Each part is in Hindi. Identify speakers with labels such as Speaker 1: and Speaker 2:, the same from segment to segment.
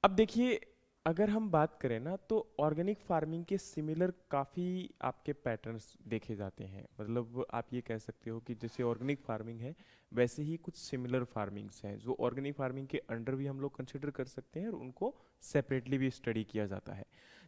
Speaker 1: अब देखिए, अगर हम बात करें ना तो ऑर्गेनिक फार्मिंग के सिमिलर काफ़ी आपके पैटर्न्स देखे जाते हैं। मतलब आप ये कह सकते हो कि जैसे ऑर्गेनिक फार्मिंग है, वैसे ही कुछ सिमिलर फार्मिंग्स हैं जो ऑर्गेनिक फार्मिंग के अंडर भी हम लोग कंसिडर कर सकते हैं और उनको सेपरेटली भी स्टडी किया जाता है।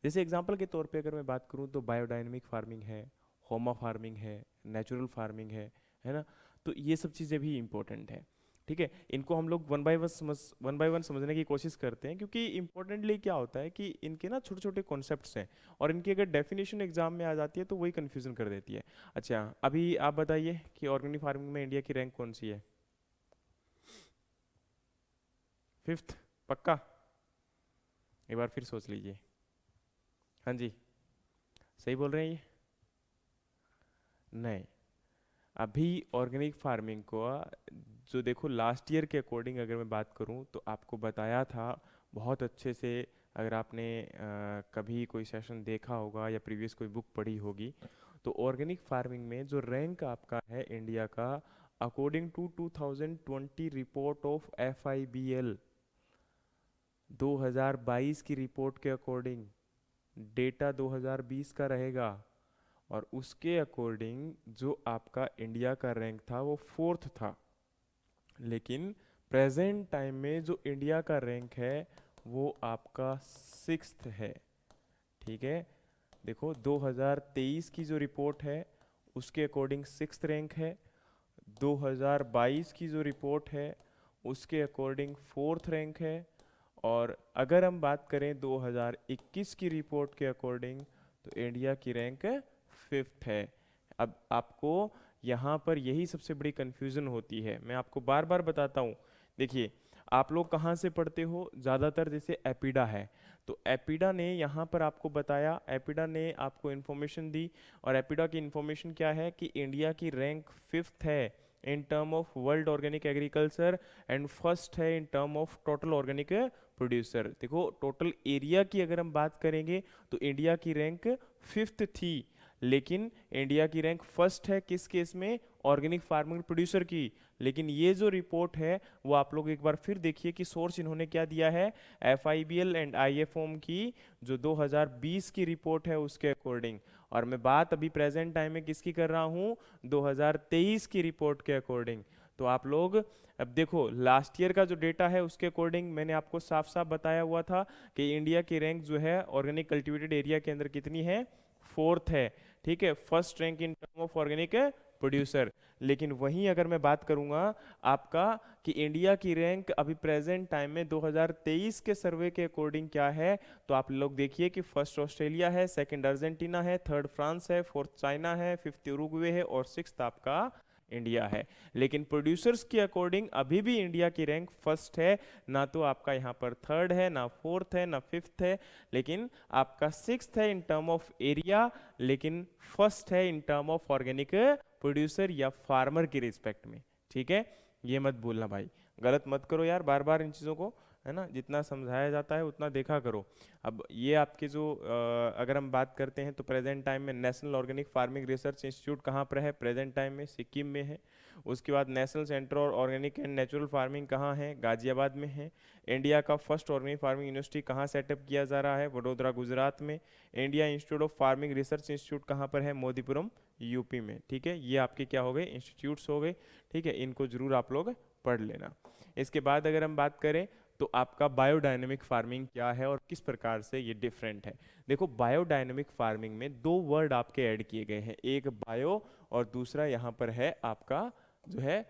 Speaker 1: जैसे एग्जांपल के तौर पे अगर मैं बात करूँ तो बायोडायनेमिक फार्मिंग है, होमा फार्मिंग है, नेचुरल फार्मिंग है ना। तो ये सब चीज़ें भी इंपॉर्टेंट हैं। ठीक है, इनको हम लोग वन बाय वन समझने की कोशिश करते हैं, क्योंकि इंपॉर्टेंटली क्या होता है कि इनके ना छोटे छोटे कॉन्सेप्ट्स हैं और इनकी अगर डेफिनेशन एग्जाम में आ जाती है तो वही कंफ्यूजन कर देती है। अच्छा, अभी आप बताइए कि ऑर्गेनिक फार्मिंग में इंडिया की रैंक कौन सी है? फिफ्थ? पक्का? एक बार फिर सोच लीजिए। हाँ जी, सही बोल रहे हैं ये? नहीं। अभी ऑर्गेनिक फार्मिंग को जो देखो लास्ट ईयर के अकॉर्डिंग अगर मैं बात करूं तो आपको बताया था बहुत अच्छे से। अगर आपने कभी कोई सेशन देखा होगा या प्रीवियस कोई बुक पढ़ी होगी, तो ऑर्गेनिक फार्मिंग में जो रैंक आपका है इंडिया का, according to 2020 report of FIBL, 2022 की रिपोर्ट के अकॉर्डिंग, डेटा 2020 का रहेगा, और उसके अकॉर्डिंग जो आपका इंडिया का रैंक था वो फोर्थ था। लेकिन प्रेजेंट टाइम में जो इंडिया का रैंक है वो आपका सिक्स्थ है। ठीक है, देखो 2023 की जो रिपोर्ट है उसके अकॉर्डिंग सिक्स्थ रैंक है, 2022 की जो रिपोर्ट है उसके अकॉर्डिंग फोर्थ रैंक है, और अगर हम बात करें 2021 की रिपोर्ट के अकॉर्डिंग तो इंडिया की रैंक फिफ्थ है। अब आपको यहाँ पर यही सबसे बड़ी कंफ्यूजन होती है, मैं आपको बार बार बताता हूँ। देखिए, आप लोग कहाँ से पढ़ते हो ज़्यादातर? जैसे एपिडा है, तो एपिडा ने यहाँ पर आपको बताया, एपिडा ने आपको इन्फॉर्मेशन दी, और एपिडा की इन्फॉर्मेशन क्या है कि इंडिया की रैंक फिफ्थ है in term of world organic agriculture, and first है in term of total organic producer. देखो, टोटल एरिया की अगर हम बात करेंगे तो इंडिया की रैंक फिफ्थ थी, लेकिन इंडिया की रैंक फर्स्ट है किस केस में? ऑर्गेनिक फार्मिंग प्रोड्यूसर की। लेकिन ये जो रिपोर्ट है वो आप लोग एक बार फिर देखिए कि सोर्स इन्होंने क्या दिया है, FIBL एंड IFOM की जो 2020 की रिपोर्ट है उसके अकॉर्डिंग। और मैं बात अभी प्रेजेंट टाइम में किसकी कर रहा हूँ? 2023 की रिपोर्ट के अकॉर्डिंग। तो आप लोग अब देखो, लास्ट ईयर का जो डेटा है उसके अकॉर्डिंग मैंने आपको साफ साफ बताया हुआ था कि इंडिया की रैंक जो है ऑर्गेनिक कल्टीवेटेड एरिया के अंदर कितनी है? फोर्थ है। ठीक है, first rank in term of organic producer. लेकिन वहीं अगर मैं बात करूंगा आपका कि इंडिया की रैंक अभी प्रेजेंट टाइम में 2023 के सर्वे के अकॉर्डिंग क्या है, तो आप लोग देखिए कि फर्स्ट ऑस्ट्रेलिया है, सेकंड अर्जेंटीना है, थर्ड फ्रांस है, फोर्थ चाइना है, फिफ्थ उरुग्वे है, और सिक्स्थ आपका इंडिया है। लेकिन प्रोड्यूसर्स के अकॉर्डिंग अभी भी इंडिया की रैंक फर्स्ट है, ना तो आपका यहाँ पर थर्ड है, ना फोर्थ है, ना फिफ्थ है, लेकिन आपका सिक्स्थ है इन टर्म ऑफ एरिया, लेकिन फर्स्ट है in term of organic producer या फार्मर की रिस्पेक्ट में। ठीक है, ये मत भूलना भाई, गलत मत करो यार बार बार इन चीज़ों को, है ना। जितना समझाया जाता है उतना देखा करो। अब ये आपके जो अगर हम बात करते हैं तो प्रेजेंट टाइम में national organic farming research institute कहाँ पर है? प्रेजेंट टाइम में सिक्किम में है। उसके बाद नेशनल सेंटर और ऑर्गेनिक एंड नेचुरल फार्मिंग कहाँ है? गाजियाबाद में है। इंडिया का फर्स्ट ऑर्गेनिक फार्मिंग यूनिवर्सिटी कहाँ सेटअप किया जा रहा है? वडोदरा गुजरात में। India institute of farming research institute कहाँ पर है? मोदीपुरम यूपी में। ठीक है, ये आपके क्या हो गए? इंस्टीट्यूट्स हो गए। ठीक है, इनको जरूर आप लोग पढ़ लेना। इसके बाद अगर हम बात करें तो आपका बायोडायनेमिक फार्मिंग क्या है और किस प्रकार से ये डिफरेंट है। देखो, बायोडायनेमिक फार्मिंग में दो वर्ड आपके ऐड किए गए हैं, एक बायो और दूसरा यहाँ पर है आपका जो है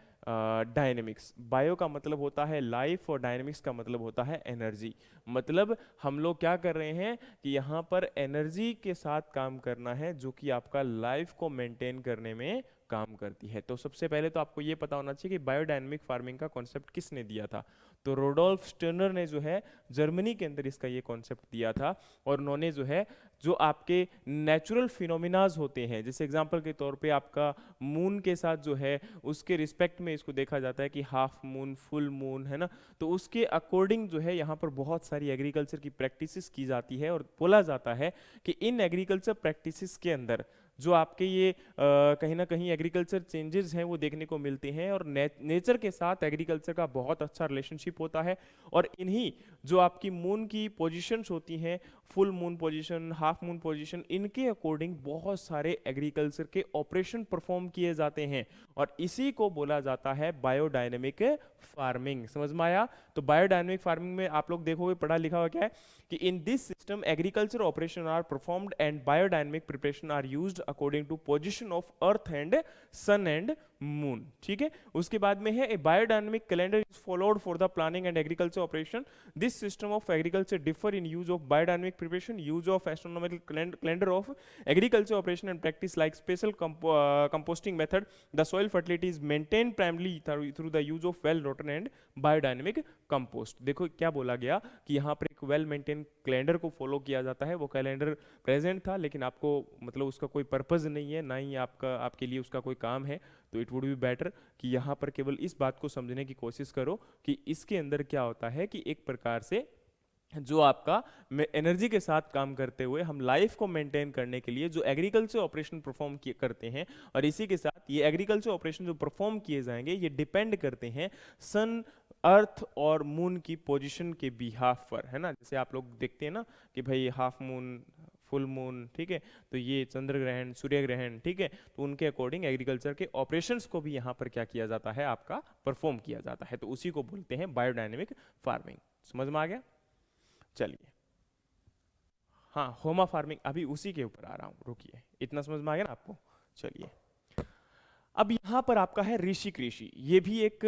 Speaker 1: डायनेमिक्स। बायो का मतलब होता है लाइफ और डायनेमिक्स का मतलब होता है एनर्जी। मतलब हम लोग क्या कर रहे हैं कि यहाँ पर एनर्जी के साथ काम करना है जो कि आपका लाइफ को मेंटेन करने में काम करती है। तो सबसे पहले तो आपको ये पता होना चाहिए कि बायोडायनेमिक फार्मिंग का कॉन्सेप्ट किसने दिया था। तो रोडोल्फ स्टर्नर ने जो है जर्मनी के अंदर इसका ये कॉन्सेप्ट दिया था, और उन्होंने जो है जो आपके नेचुरल फिनोमिनाज होते हैं, जैसे एग्जांपल के तौर पे आपका मून के साथ जो है उसके रिस्पेक्ट में इसको देखा जाता है कि हाफ मून, फुल मून, है ना। तो उसके अकॉर्डिंग जो है यहाँ पर बहुत सारी एग्रीकल्चर की प्रैक्टिसेस की जाती है, और बोला जाता है कि इन एग्रीकल्चर प्रैक्टिसेस के अंदर जो आपके ये कहीं ना कहीं एग्रीकल्चर चेंजेस हैं वो देखने को मिलते हैं, और नेचर के साथ एग्रीकल्चर का बहुत अच्छा रिलेशनशिप होता है। और इन्हीं जो आपकी मून की पोजीशंस होती हैं, full moon position, half moon position, इनके अकॉर्डिंग बहुत सारे एग्रीकल्चर के ऑपरेशन परफॉर्म किए जाते हैं और इसी को बोला जाता है बायोडायनेमिक फार्मिंग। समझ में आया? तो बायोडायनेमिक फार्मिंग में आप लोग देखोगे पढ़ा लिखा हुआ क्या है कि in this system agriculture operation are performed and biodynamic preparation are used according to position of earth and sun and moon. ठीक है, उसके बाद में है a biodynamic calendar is followed for the planning and agriculture operation. This system of agriculture differ in use of biodynamic preparation, use of astronomical calendar of agriculture operation and practice like special composting method. The soil fertility is maintain primarily through the use of well rotten and biodynamic compost. देखो क्या बोला गया कि यहाँ पर एक वेल मेंटेन कैलेंडर को फॉलो किया जाता है। वो कैलेंडर प्रेजेंट था लेकिन आपको मतलब उसका कोई पर्पज नहीं है, ना ही आपके लिए उसका कोई काम है, तो इट वुड बी बेटर कि यहाँ पर केवल इस बात को समझने की कोशिश करो कि इसके अंदर क्या होता है कि एक प्रकार से जो आपका एनर्जी के साथ काम करते हुए हम लाइफ को मेंटेन करने के लिए जो एग्रीकल्चर ऑपरेशन परफॉर्म करते हैं, और इसी के साथ ये एग्रीकल्चर ऑपरेशन जो परफॉर्म किए जाएंगे ये डिपेंड करते हैं सन, अर्थ और मून की पोजीशन के बिहाफ पर, है ना। जैसे आप लोग देखते हैं ना कि भाई हाफ मून, फुल मून, ठीक है, तो ये चंद्र ग्रहण, सूर्य ग्रहण, ठीक है, तो उनके अकॉर्डिंग एग्रीकल्चर के ऑपरेशंस को भी यहाँ पर क्या किया जाता है, आपका परफॉर्म किया जाता है, तो उसी को बोलते हैं बायोडायनेमिक फार्मिंग। समझ में आ गया? चलिए, हाँ, होमा फार्मिंग अभी उसी के ऊपर आ रहा हूँ, रुकिए, इतना समझ में आ गया ना आपको। चलिए, अब यहाँ पर आपका है ऋषि कृषि। ये भी एक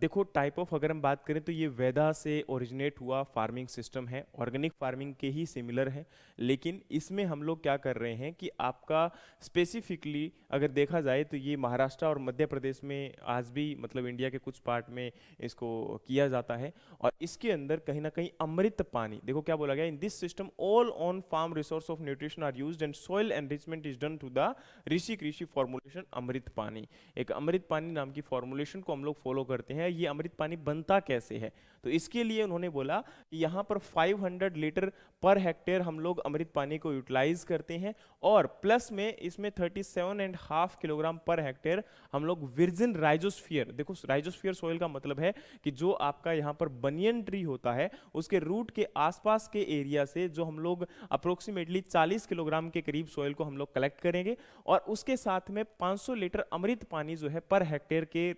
Speaker 1: देखो टाइप ऑफ, अगर हम बात करें तो ये वेदा से ओरिजिनेट हुआ फार्मिंग सिस्टम है, ऑर्गेनिक फार्मिंग के ही सिमिलर है, लेकिन इसमें हम लोग क्या कर रहे हैं कि आपका स्पेसिफिकली अगर देखा जाए तो ये महाराष्ट्र और मध्य प्रदेश में आज भी मतलब इंडिया के कुछ पार्ट में इसको किया जाता है, और इसके अंदर कहीं ना कहीं अमृत पानी, देखो क्या बोला गया, in this system all on farm resource of nutrition are used and soil enrichment is done to the Rishi Krishi formulation अमृत पानी। एक अमृत पानी नाम की फॉर्मुलेशन को हम लोग फॉलो करते हैं। ये अमृत पानी बनता कैसे है, तो इसके लिए उन्होंने बोला कि यहाँ पर 500 लीटर पर हेक्टेयर हम लोग अमृत पानी को यूटिलाइज करते हैं, और प्लस में इसमें 37.5 किलोग्राम पर हेक्टेयर हम लोग वर्जिन राइजोस्फीयर, देखो राइजोस्फीयर सॉइल का मतलब है कि जो आपका यहाँ पर बनियन ट्री होता है उसके रूट के आसपास के एरिया से जो हम लोग अप्रोक्सीमेटली 40 किलोग्राम के करीब सॉइल को हम लोग कलेक्ट करेंगे, और उसके साथ में 500 लीटर अमृत पानी जो है पर हेक्टेयर के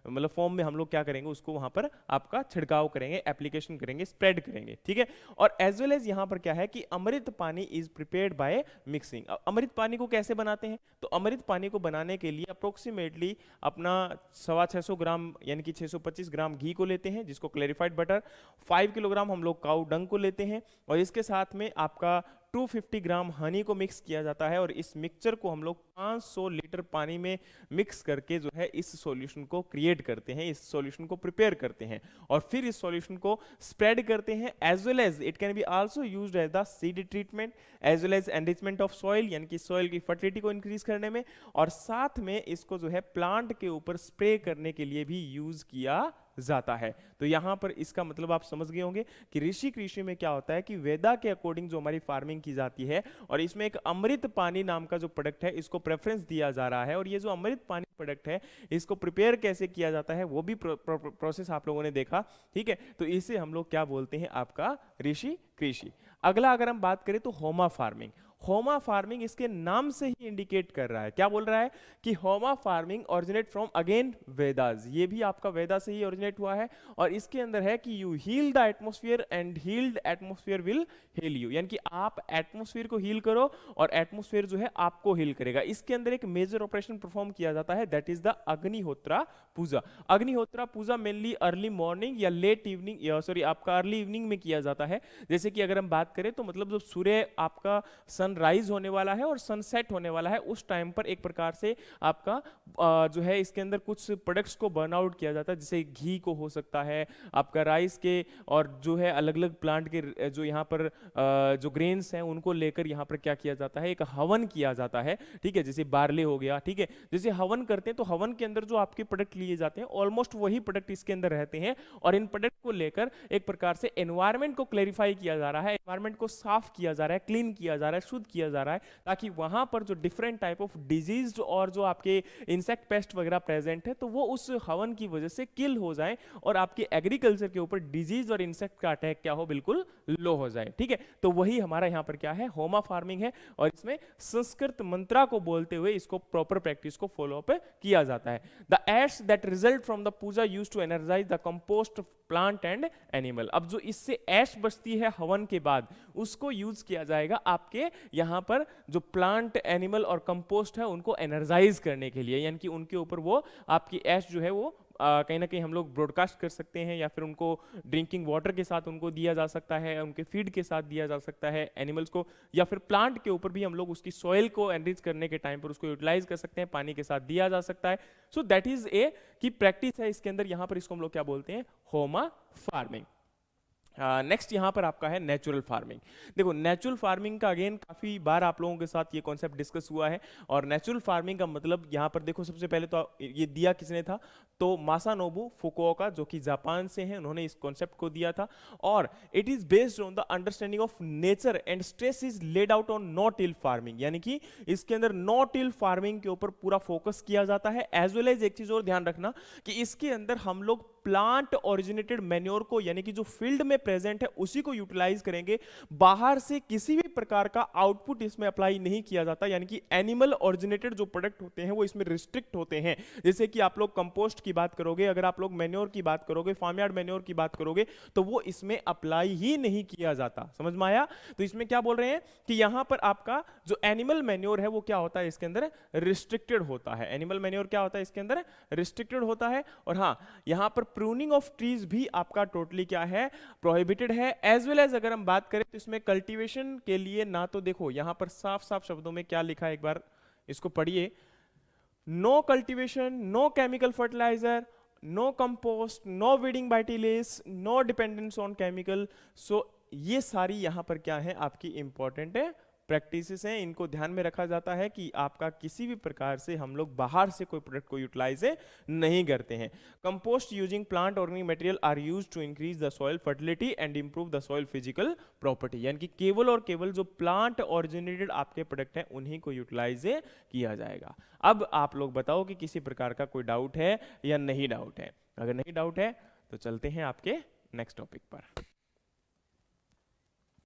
Speaker 1: मतलब फॉर्म में हम लोग क्या करेंगे, उसको वहां पर आपका छिड़काव करेंगे, एप्लीकेशन करेंगे, स्प्रेड करेंगे, ठीक है। और एज वेल एज यहां पर क्या है कि अमृत पानी इज प्रिपेयर्ड बाय मिक्सिंग। अमृत पानी को कैसे बनाते हैं, तो अमृत पानी को बनाने के लिए अप्रोक्सीमेटली अपना 650 ग्राम यानी कि 625 ग्राम घी को लेते हैं, जिसको क्लैरिफाइड बटर, 5 किलोग्राम हम लोग काऊ डंग को लेते हैं, और इसके साथ में आपका 250 ग्राम हनी को मिक्स किया जाता है, और इस मिक्सचर को हम लोग 500 लीटर पानी में मिक्स करके जो है इस सॉल्यूशन को क्रिएट करते हैं, इस सॉल्यूशन को प्रिपेयर करते हैं, और फिर इस सॉल्यूशन को स्प्रेड करते हैं। As well as it can be also used as the seed treatment, as well as enrichment of soil, यानी कि सॉइल की फर्टिलिटी को इंक्रीज करने में, और साथ में इसको जो है प्लांट के ऊपर स्प्रे करने के लिए भी यूज किया जाता है। तो यहां पर इसका मतलब आप समझ गए होंगे कि ऋषि कृषि में क्या होता है कि वेदा के अकॉर्डिंग जो हमारी फार्मिंग की जाती है, और इसमें एक अमृत पानी नाम का जो प्रोडक्ट है इसको प्रेफरेंस दिया जा रहा है, और ये जो अमृत पानी प्रोडक्ट है इसको प्रिपेयर कैसे किया जाता है वो भी प्रोसेस आप लोगों ने देखा, ठीक है। तो इसे हम लोग क्या बोलते हैं, आपका ऋषि कृषि। अगला अगर हम बात करें तो होमा फार्मिंग। होमा फार्मिंग इसके नाम से ही इंडिकेट कर रहा है, क्या बोल रहा है कि होमा farming originate from again Vedas, ये भी आपका वेदा से ही ओरिजिनेट हुआ है, और इसके अंदर है कि you heal the atmosphere and healed atmosphere will heal you, यानी कि आप एटमॉस्फेयर को हील करो और एटमॉस्फेयर जो है आपको हील करेगा। इसके अंदर एक मेजर ऑपरेशन परफॉर्म किया जाता है, that is the Agnihotra puja. Agnihotra puja mainly early morning या लेट इवनिंग, सॉरी आपका अर्ली इवनिंग में किया जाता है। जैसे कि अगर हम बात करें तो मतलब जब सूर्य आपका सनराइज होने वाला है और सनसेट होने वाला है, उस टाइम पर एक प्रकार से आपका जो है इसके अंदर कुछ प्रोडक्ट्स को बर्न आउट किया जाता है, जैसे घी को हो सकता है, आपका राइस के, और जो है अलग अलग प्लांट के जो यहाँ पर जो ग्रेन्स हैं उनको लेकर यहाँ पर क्या किया जाता है, एक हवन किया जाता है, ठीक है। जैसे बार्ले हो गया, ठीक है, जैसे हवन करते हैं तो हवन के अंदर जो आपके प्रोडक्ट लिए जाते हैं ऑलमोस्ट वही प्रोडक्ट इसके अंदर रहते हैं, और इन प्रोडक्ट को लेकर एक प्रकार से एनवायरमेंट को क्लैरिफाई किया जा रहा है, एनवायरमेंट को साफ किया जा रहा है, क्लीन किया जा रहा है, शुद्ध किया जा रहा है, ताकि वहां पर जो डिफरेंट टाइप ऑफ डिजीज और जो आपके इंसेक्ट पेस्ट वगैरह प्रेजेंट है तो वो उस हवन की वजह से किल हो जाए और आपके एग्रीकल्चर के ऊपर डिजीज और इंसेक्ट का अटैक क्या हो, बिल्कुल लो हो जाए। ठीक है, तो वही हमारा यहाँ पर क्या है, होमा फार्मिंग है, और इसमें संस्कृत मंत्रा को बोलते हुए इसको प्रॉपर प्रैक्टिस को फॉलो अप किया जाता है। The ash that result from the puja used to energize the compost plant and animal. अब जो इससे ऐश बचती है हवन के बाद, उसको यूज किया जाएगा आपके यहाँ पर जो प्लांट एनिमल और कंपोस्ट है उनको एनर्जाइज करने के लिए, यानी कि उनके ऊपर वो आपकी ऐश जो है वो कहीं ना कहीं हम लोग ब्रॉडकास्ट कर सकते हैं, या फिर उनको ड्रिंकिंग वाटर के साथ उनको दिया जा सकता है, उनके फीड के साथ दिया जा सकता है एनिमल्स को, या फिर प्लांट के ऊपर भी हम लोग उसकी सॉइल को एनरिच करने के टाइम पर उसको यूटिलाइज कर सकते हैं, पानी के साथ दिया जा सकता है। सो दैट इज ए की प्रैक्टिस है इसके अंदर, यहाँ पर इसको हम लोग क्या बोलते हैं, होमा फार्मिंग। नेक्स्ट यहाँ पर आपका है नेचुरल फार्मिंग। देखो नेचुरल फार्मिंग का अगेन काफी बार आप लोगों के साथ ये कॉन्सेप्ट डिस्कस हुआ है, और नेचुरल फार्मिंग का मतलब यहाँ पर देखो सबसे पहले तो ये दिया किसने था, तो मासानोबु फुकुओका जो कि जापान से हैं, उन्होंने इस कॉन्सेप्ट को दिया था, और it is based on the understanding of nature and stress is laid out on no till farming, यानी कि इसके अंदर नो टिल फार्मिंग के ऊपर पूरा फोकस किया जाता है। एज वेल एज एक चीज और ध्यान रखना कि इसके अंदर हम लोग प्लांट ओरिजिनेटेड मैन्योर को, यानी कि जो फील्ड में प्रेजेंट है उसी को यूटिलाइज करेंगे, बाहर से किसी भी प्रकार का आउटपुट इसमें अप्लाई नहीं किया जाता, यानी कि एनिमल ओरिजिनेटेड जो प्रोडक्ट होते हैं वो इसमें रिस्ट्रिक्ट होते हैं। जैसे कि आप लोग कंपोस्ट की बात करोगे, अगर आप लोग मैन्योर की बात करोगे, फार्मयार्ड मैन्योर की बात करोगे, तो वो इसमें अप्लाई ही नहीं किया जाता। समझ में आया? तो इसमें क्या बोल रहे हैं कि यहां पर आपका जो एनिमल मैन्योर है वो क्या होता है, इसके अंदर रिस्ट्रिक्टेड होता है। एनिमल मैन्योर क्या होता है, इसके अंदर रिस्ट्रिक्टेड होता है। और हाँ, यहां पर प्रूनिंग ऑफ ट्रीज भी आपका टोटली क्या है, प्रोहिबिटेड है। एज वेल एज अगर हम बात करें तो इसमें कल्टीवेशन के लिए ना, तो देखो यहां पर साफ साफ शब्दों में क्या लिखा है, एक बार इसको पढ़िए, no cultivation, no chemical fertiliser, no compost, no weeding by tillage, no dependence on chemical. So ये सारी यहां पर क्या है, आपकी इंपॉर्टेंट है प्रैक्टिसेस हैं, इनको ध्यान में रखा जाता है कि आपका किसी भी प्रकार से हम लोग बाहर से कोई प्रोडक्ट को यूटिलाइज नहीं करते हैं। Compost using plant organic material are used to increase the soil fertility and improve the soil physical property, यानी कि केवल और केवल जो प्लांट ऑरिजिनेटेड आपके प्रोडक्ट हैं उन्हीं को यूटिलाइज किया जाएगा। अब आप लोग बताओ कि किसी प्रकार का कोई डाउट है या नहीं डाउट है? अगर नहीं डाउट है तो चलते हैं आपके नेक्स्ट टॉपिक पर।